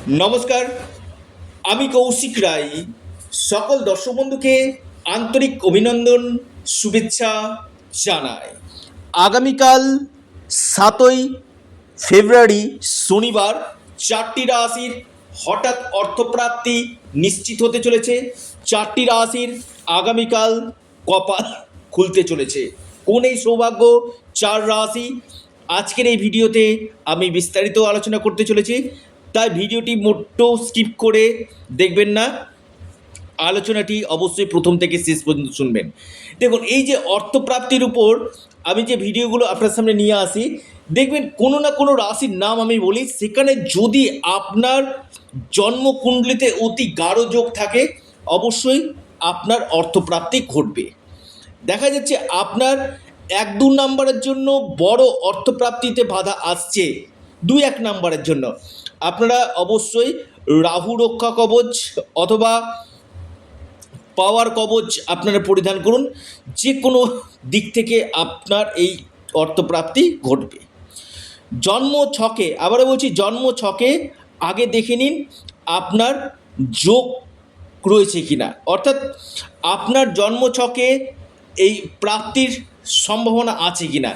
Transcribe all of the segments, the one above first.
নমস্কার, আমি কৌশিক রায়। সকল দর্শক বন্ধুকে আন্তরিক অভিনন্দন, শুভেচ্ছা জানাই। আগামীকাল 7ই ফেব্রুয়ারি শনিবার 4টি রাশির হঠাৎ অর্থপ্রাপ্তি নিশ্চিত হতে চলেছে। 4টি রাশির আগামীকাল কপাল খুলতে চলেছে। কোন এই সৌভাগ্য 4 রাশি, আজকের এই ভিডিওতে আমি বিস্তারিত আলোচনা করতে চলেছি, তাই ভিডিওটি মোটেও স্কিপ করে দেখবেন না, আলোচনাটি অবশ্যই প্রথম থেকে শেষ পর্যন্ত শুনবেন। দেখুন, এই যে অর্থপ্রাপ্তির উপর আমি যে ভিডিওগুলো আপনার সামনে নিয়ে আসি, দেখবেন কোনো না কোনো রাশির নাম আমি বলি, সেখানে যদি আপনার জন্মকুণ্ডলিতে অতি গাঢ় যোগ থাকে, অবশ্যই আপনার অর্থপ্রাপ্তি ঘটবে। দেখা যাচ্ছে আপনার 1-2 নাম্বারের জন্য বড় অর্থপ্রাপ্তিতে বাধা আসছে, 2-1 নাম্বারের জন্য আপনারা অবশ্যই রাহু রক্ষা কবচ অথবা পাওয়ার কবচ আপনারা পরিধান করুন। যে কোনো দিক থেকে আপনার এই অর্থপ্রাপ্তি ঘটবে। জন্ম ছকে, আবারও বলছি, জন্ম ছকে আগে দেখে নিন আপনার যোগ রয়েছে কিনা, অর্থাৎ আপনার জন্ম ছকে এই প্রাপ্তির সম্ভাবনা আছে কিনা।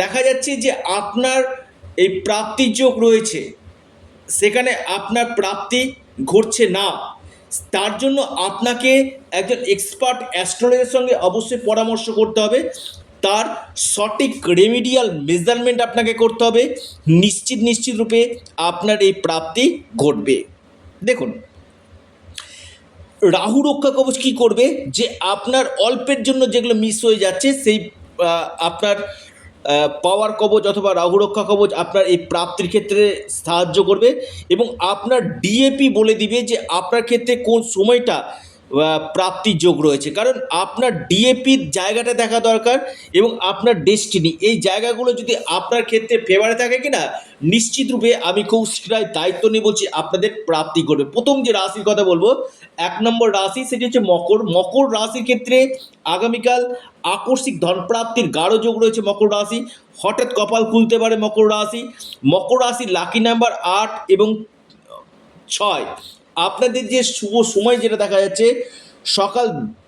দেখা যাচ্ছে যে আপনার এই প্রাপ্তির যোগ রয়েছে, সেখানে আপনার প্রাপ্তি ঘটছে না, তার জন্য আপনাকে একজন এক্সপার্ট অ্যাস্ট্রোলজারের সঙ্গে অবশ্যই পরামর্শ করতে হবে। তার সঠিক রেমিডিয়াল মেজারমেন্ট আপনাকে করতে হবে, নিশ্চিত রূপে আপনার এই প্রাপ্তি ঘটবে। দেখুন, রাহু রক্ষা কবচ কী করবে, যে আপনার অল্পের জন্য যেগুলো মিস হয়ে যাচ্ছে, সেই আপনার পাওয়ার কবচ অথবা রাহু রক্ষা কবচ আপনার এই প্রাপ্তির ক্ষেত্রে সাহায্য করবে এবং আপনার ডিএপি বলে দিবে যে আপনার ক্ষেত্রে কোন সময়টা প্রাপ্তির যোগ রয়েছে। কারণ আপনার ডিএপির জায়গাটা দেখা দরকার এবং আপনার ডেস্টিনি, এই জায়গাগুলো যদি আপনার ক্ষেত্রে ফেভারে থাকে কিনা, নিশ্চিত রূপে আমি কৌশিক রায় দায়িত্ব নিয়ে বলছি আপনাদের প্রাপ্তি করবে। প্রথম যে রাশির কথা বলবো, 1 নম্বর রাশি, সেটি হচ্ছে মকর। মকর রাশির ক্ষেত্রে আগামীকাল আকস্মিক ধনপ্রাপ্তির গাঢ় যোগ রয়েছে। মকর রাশি হঠাৎ কপাল খুলতে পারে। মকর রাশি, মকর রাশির লাকি নাম্বার 8 এবং 6। আপনাদের যে শুভ সময় যেটা দেখা যাচ্ছে, সকাল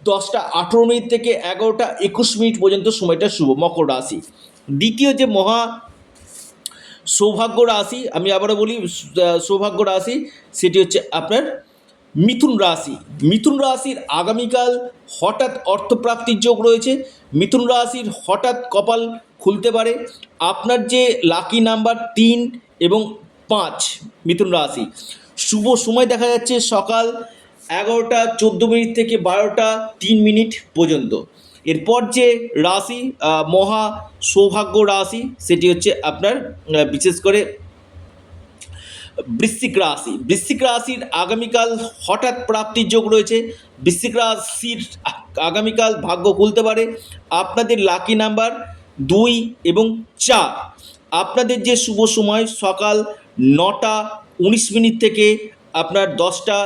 10টা 18 মিনিট থেকে 11টা 21 মিনিট পর্যন্ত সময়টা শুভ মকর রাশি। দ্বিতীয় যে মহা সৌভাগ্য রাশি, আমি আবারও বলি সৌভাগ্য রাশি, সেটি হচ্ছে আপনার মিথুন রাশি। মিথুন রাশির আগামীকাল হঠাৎ অর্থপ্রাপ্তির যোগ রয়েছে। মিথুন রাশির হঠাৎ কপাল খুলতে পারে। আপনার যে লাকি নাম্বার 3 এবং 5, মিথুন রাশি শুভ সময় দেখা যাচ্ছে সকাল 11টা 14 মিনিট থেকে 12টা 3 মিনিট পর্যন্ত। এরপর যে রাশি মহা সৌভাগ্য রাশি, সেটি হচ্ছে আপনার বিশেষ করে বৃশ্চিক রাশি। বৃশ্চিক রাশির আগামীকাল হঠাৎ প্রাপ্তির যোগ রয়েছে। বৃশ্চিক রাশির আগামীকাল ভাগ্য খুলতে পারে। আপনাদের লাকি নাম্বার 2 এবং 4। আপনাদের যে শুভ সময় সকাল 9টা 19 মিনিট থেকে আপনার 10টা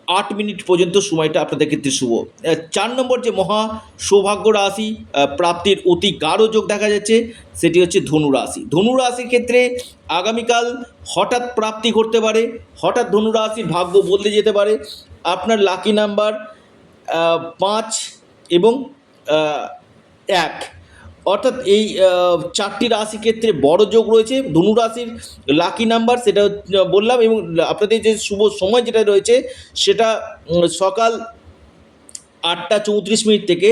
8 মিনিট পর্যন্ত সময়টা আপনাদের ক্ষেত্রে শুভ। 4 নম্বর যে মহা সৌভাগ্য রাশি প্রাপ্তির অতি গাঢ় যোগ দেখা যাচ্ছে, সেটি হচ্ছে ধনু রাশি। ধনু রাশির ক্ষেত্রে আগামীকাল হঠাৎ প্রাপ্তি ঘটতে পারে। হঠাৎ ধনু রাশির ভাগ্য বদলে যেতে পারে। আপনার লাকি নাম্বার 5 এবং 1, অর্থাৎ এই 4টি রাশির ক্ষেত্রে বড় যোগ রয়েছে। ধনু রাশির লাকি নাম্বার সেটা বললাম, এবং আপনাদের যে শুভ সময় যেটা রয়েছে, সেটা সকাল 8টা 34 মিনিট থেকে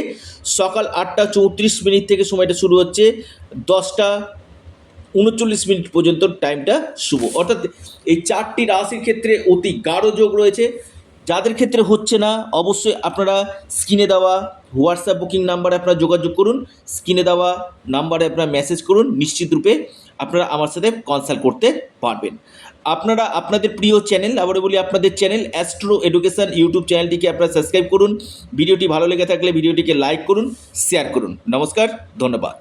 সকাল 8টা 34 মিনিট থেকে সময়টা শুরু হচ্ছে, 10টা 39 মিনিট পর্যন্ত টাইমটা শুভ। অর্থাৎ এই 4টি রাশির ক্ষেত্রে অতি গাঢ় যোগ রয়েছে। যাদের ক্ষেত্রে হচ্ছে না, অবশ্যই আপনারা স্ক্রিনে দেওয়া হোয়াটসঅ্যাপ বুকিং নাম্বারে আপনারা যোগাযোগ করুন। স্ক্রিনে দেওয়া নাম্বারে আপনারা মেসেজ করুন, নিশ্চিত রূপে আপনারা আমার সাথে কনসাল্ট করতে পারবেন। আপনারা আপনাদের প্রিয় চ্যানেল, আবারও বলি আপনাদের চ্যানেল অ্যাস্ট্রো এডুকেশন ইউটিউব চ্যানেলটিকে আপনারা সাবস্ক্রাইব করুন। ভিডিওটি ভালো লেগে থাকলে ভিডিওটিকে লাইক করুন, শেয়ার করুন। নমস্কার, ধন্যবাদ।